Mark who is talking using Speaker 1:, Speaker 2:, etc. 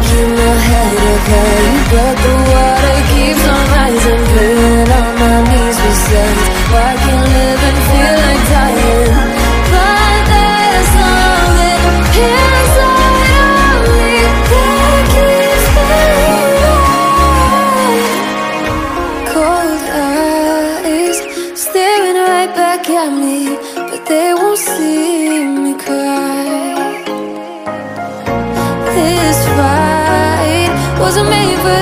Speaker 1: keep my head up high, but the water keeps on rising. Put on my knees for signs. Why can't live and feel like dying? But there's something inside of me that keeps me alive. Cold eyes staring right back at me, but they won't see me cry. This fight wasn't made for